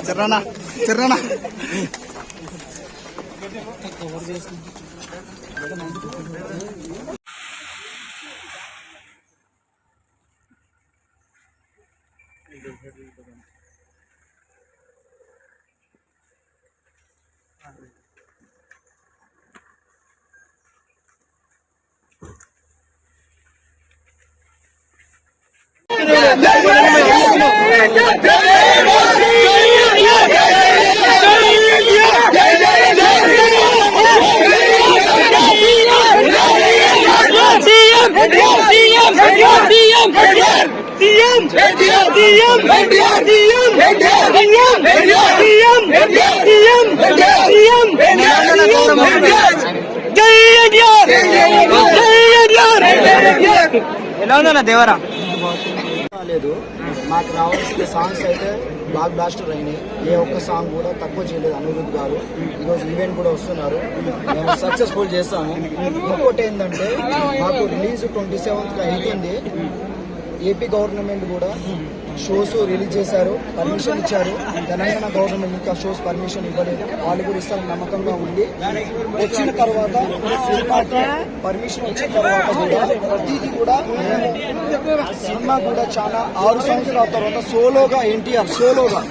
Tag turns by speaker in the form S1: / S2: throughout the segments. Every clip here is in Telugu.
S1: చెర్రనా చెర్రనా
S2: ఎలా ఉందన్న దేవరా
S1: లేదు. మాకు రావాల్సిన సాంగ్స్ అయితే బ్లాక్ బ్లాస్టర్ అయినాయి. ఏ ఒక్క సాంగ్ కూడా తక్కువ చేయలేదు అనిరుద్ధ్ గారు. ఈరోజు ఈవెంట్ కూడా వస్తున్నారు, మేము సక్సెస్ఫుల్ చేస్తాము. ఇంకోటి ఏంటంటే మాకు రిలీజ్ 27th అవుతుంది. ఏపీ గవర్నమెంట్ కూడా షోస్ రిలీజ్ చేశారు, పర్మిషన్ ఇచ్చారు. తెలంగాణ గవర్నమెంట్ ఇంకా షోస్ పర్మిషన్ ఇవ్వలేదు, వాళ్ళు కూడా ఇస్తారని నమ్మకంగా ఉంది. వచ్చిన తర్వాత పర్మిషన్ వచ్చిన తర్వాత కూడా ప్రతిదీ కూడా సినిమా కూడా చాలా 6 సంవత్సరాల తర్వాత సోలోగా ఎన్టీఆర్ సోలోగా,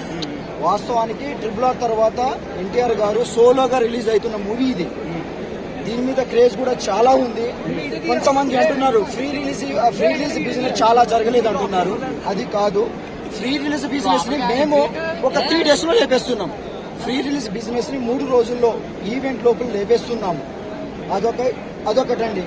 S1: వాస్తవానికి RRR తర్వాత ఎన్టీఆర్ గారు సోలోగా రిలీజ్ అవుతున్న మూవీ ఇది. దీని మీద క్రేజ్ కూడా చాలా ఉంది. కొంతమంది అంటున్నారు ఫ్రీ రిలీజ్ బిజినెస్ చాలా జరగలేదు అంటున్నారు. అది కాదు, ఫ్రీ రిలీజ్ బిజినెస్ ని మేము ఒక 3 days లో లేపేస్తున్నాం. ఫ్రీ రిలీజ్ బిజినెస్ ని 3 రోజుల్లో ఈవెంట్ లోపల లేపేస్తున్నాము. అదొకటండి.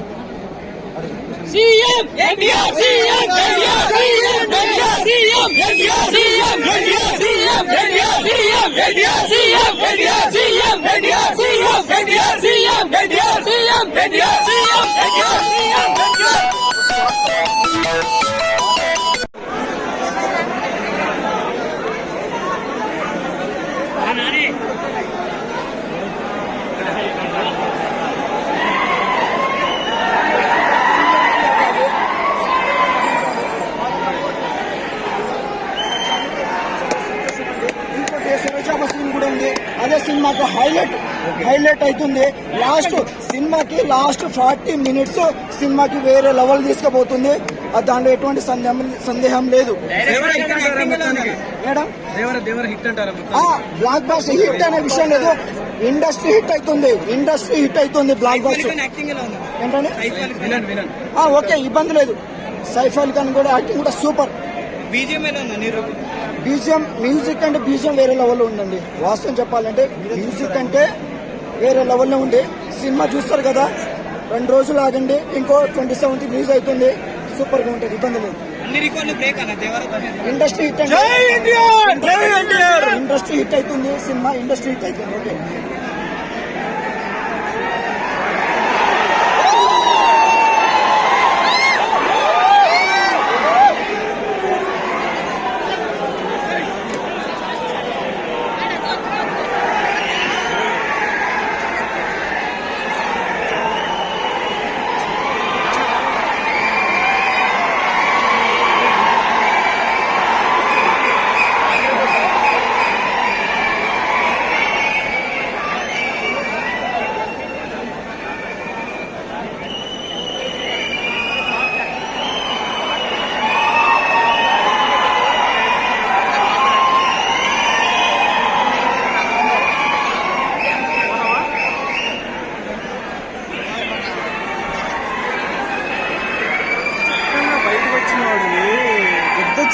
S1: అదే సినిమాకు హైలైట్ అవుతుంది. సినిమాకి లాస్ట్ 40 minutes సినిమాకి వేరే లెవెల్ తీసుకుపోతుంది. దాంట్లో ఎటువంటి సందేహం లేదు. మేడం బ్లాక్ బాస్టర్ హిట్ అనే విషయం లేదు, ఇండస్ట్రీ హిట్ అవుతుంది. బ్లాక్ బాస్టర్ ఏంటంటే ఓకే, ఇబ్బంది లేదు. సైఫ్ అలీ ఖాన్ కూడా యాక్టింగ్ కూడా సూపర్. బీజిఎం మ్యూజిక్ అంటే బీజిఎం వేరే లెవెల్లో ఉందండి. వాస్తవం చెప్పాలంటే మ్యూజిక్ అంటే వేరే లెవెల్లో ఉంది. సినిమా చూస్తారు కదా, 2 రోజులు ఆగండి, ఇంకో 27th రిలీజ్ అవుతుంది. సూపర్ గా ఉంటుంది, ఇబ్బంది లేదు. ఇండస్ట్రీ హిట్ అవుతుంది సినిమా, ఇండస్ట్రీ హిట్ అవుతుంది. ఓకే,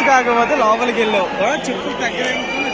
S2: కాకపోతే లోపలికి వెళ్ళావు, చెప్పులు తగ్గడానికి